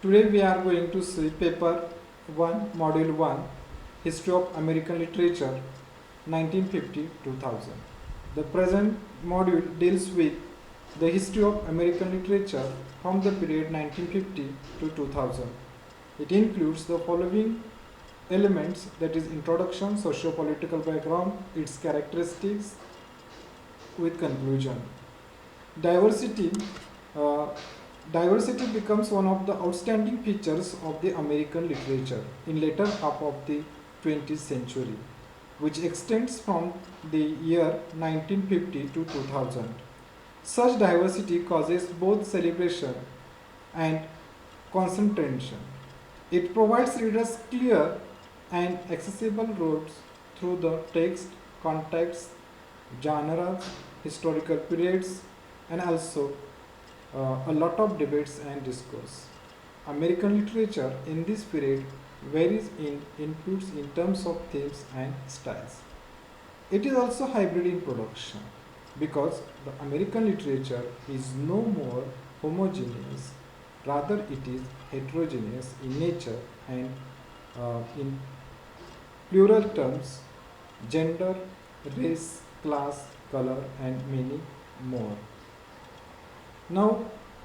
Today we are going to see paper 1, module 1, History of American Literature 1950-2000. The present module deals with the history of American literature from the period 1950 to 2000. It includes the following elements, that is introduction, socio-political background, its characteristics with conclusion. Diversity. Uh, Diversity becomes one of the outstanding features of the American literature in later half of the 20th century, which extends from the year 1950 to 2000. Such diversity causes both celebration and concentration. It provides readers clear and accessible routes through the text, context, genres, historical periods, and also a lot of debates and discourse. American literature in this period varies in inputs in terms of themes and styles. It is also hybrid in production because the American literature is no more homogeneous, rather it is heterogeneous in nature and in plural terms, gender, race, class, color, and many more. Now,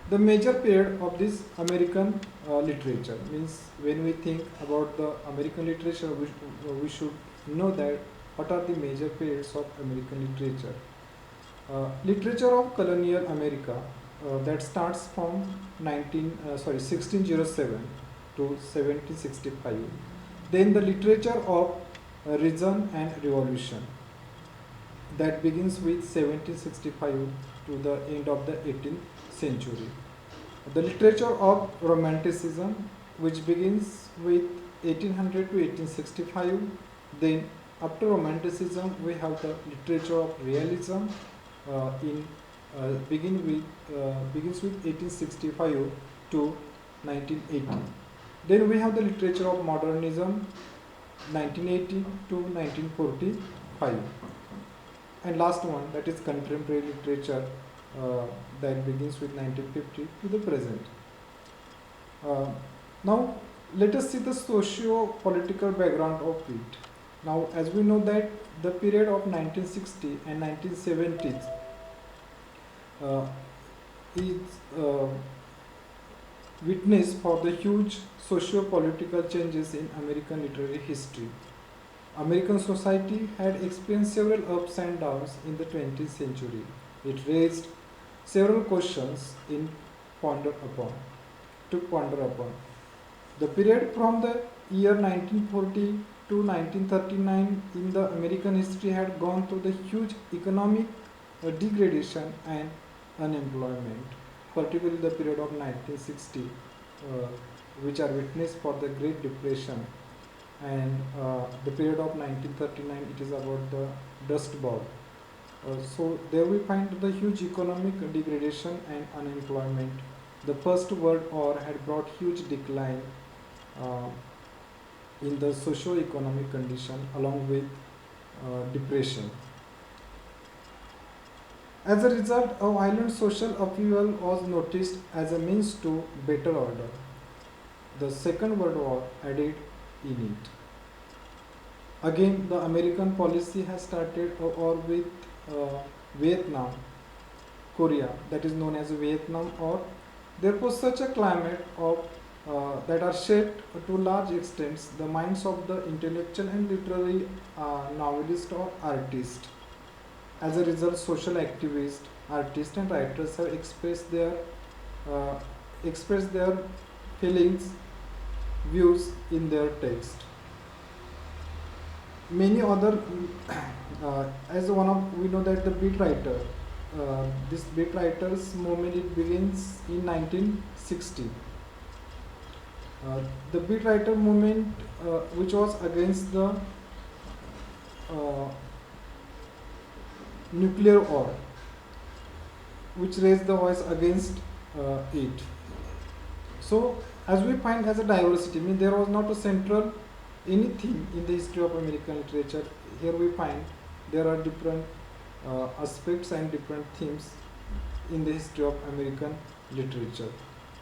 the major period of this American literature means when we think about the American literature, we should know that what are the major periods of American literature. Literature of colonial America that starts from 1607 to 1765. Then the literature of reason and revolution that begins with 1765 to the end of the 18th century. The literature of Romanticism, which begins with 1800 to 1865. Then after Romanticism, we have the literature of realism begins with 1865 to 1980. Then we have the literature of modernism, 1980 to 1945. And last one, that is contemporary literature that begins with 1950 to the present. Now, let us see the socio-political background of it. Now, as we know that the period of 1960 and 1970s is witness for the huge socio-political changes in American literary history. American society had experienced several ups and downs in the 20th century. It raised several questions to ponder upon. The period from the year 1940 to 1939 in the American history had gone through the huge economic degradation and unemployment, particularly the period of 1960, which are witnessed for the Great Depression, and the period of 1939, it is about the Dust Bowl. So there we find the huge economic degradation and unemployment. The First World War had brought huge decline in the socio-economic condition along with depression. As a result, a violent social upheaval was noticed as a means to better order. The Second World War added in it. Again, the American policy has started a war with Vietnam, Korea, that is known as Vietnam War. Therefore, such a climate of that are shaped to large extents the minds of the intellectual and literary novelist or artist. As a result, social activists, artists, and writers have expressed their feelings, views in their text. Many other, we know that the beat writer, this beat writers movement, it begins in 1960. The beat writer movement, which was against the nuclear war, which raised the voice against it. So, as we find as a diversity, I mean there was not a central anything in the history of American literature. Here we find there are different aspects and different themes in the history of American literature.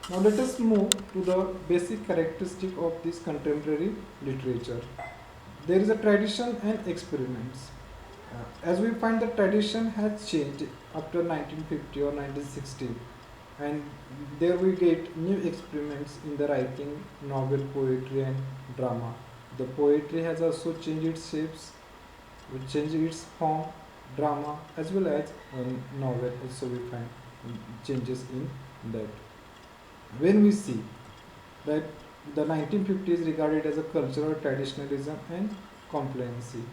Now let us move to the basic characteristic of this contemporary literature. There is a tradition and experiments. As we find, the tradition has changed after 1950 or 1960, and there we get new experiments in the writing, novel, poetry and drama. The poetry has also changed its shapes, changed its form, drama as well as novel also we find changes in that. When we see that the 1950s regarded as a cultural traditionalism and complacency,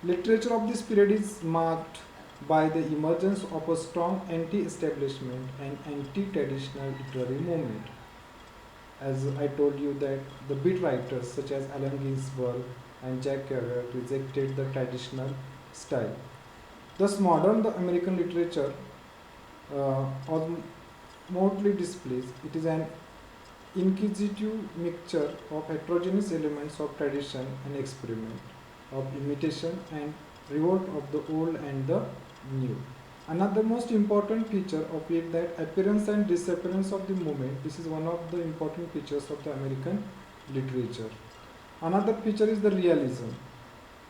literature of this period is marked by the emergence of a strong anti-establishment and anti-traditional literary movement. As I told you that the beat writers such as Allen Ginsberg and Jack Kerouac rejected the traditional style. Thus, modern the American literature mostly displays it is an inquisitive mixture of heterogeneous elements of tradition and experiment, of imitation and revolt of the old and the new. Another most important feature of it that appearance and disappearance of the movement. This is one of the important features of the American literature. Another feature is the realism.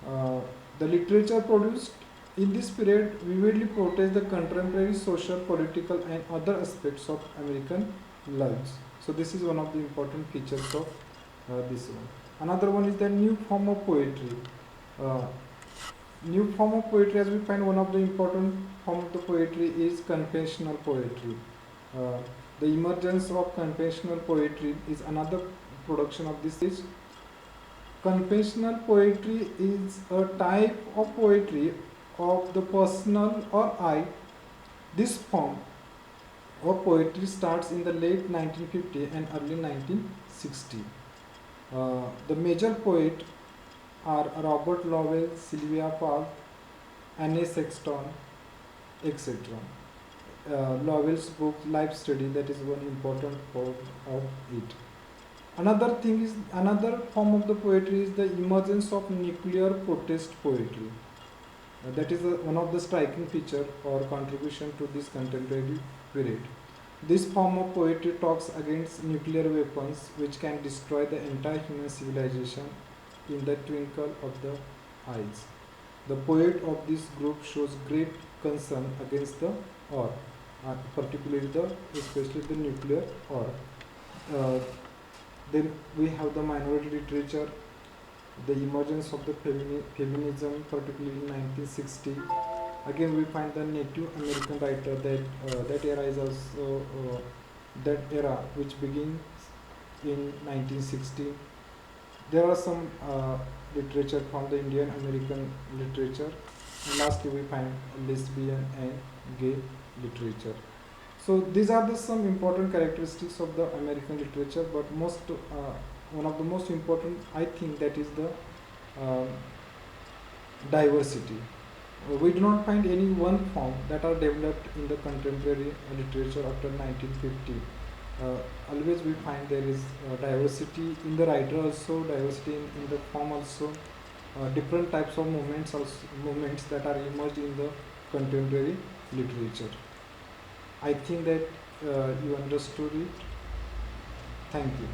The literature produced in this period vividly portrays the contemporary social, political and other aspects of American lives. So this is one of the important features of this one. Another one is the new form of poetry. New form of poetry, as we find, one of the important form of the poetry is confessional poetry. The emergence of confessional poetry is another production of this stage. Confessional poetry is a type of poetry of the personal or I. This form of poetry starts in the late 1950 and early 1960. The major poets are Robert Lowell, Sylvia Plath, Anne Sexton, etc. Lowell's book Life Study, that is one important part of it. Another form of the poetry is the emergence of nuclear protest poetry. That is one of the striking feature or contribution to this contemporary period. This form of poetry talks against nuclear weapons which can destroy the entire human civilization in the twinkle of the eyes. The poet of this group shows great concern against the war, particularly especially the nuclear war. Then we have the minority literature, the emergence of the feminism, particularly in 1960. Again, we find the Native American writer that era is also that era which begins in 1960. There are some literature from the Indian American literature. And lastly, we find lesbian and gay literature. So these are some important characteristics of the American literature, but one of the most important, I think, that is the diversity. We do not find any one form that are developed in the contemporary literature after 1950. Always we find there is diversity in the writer also, diversity in the form also, different types of movements that are emerged in the contemporary literature. I think that you understood it. Thank you.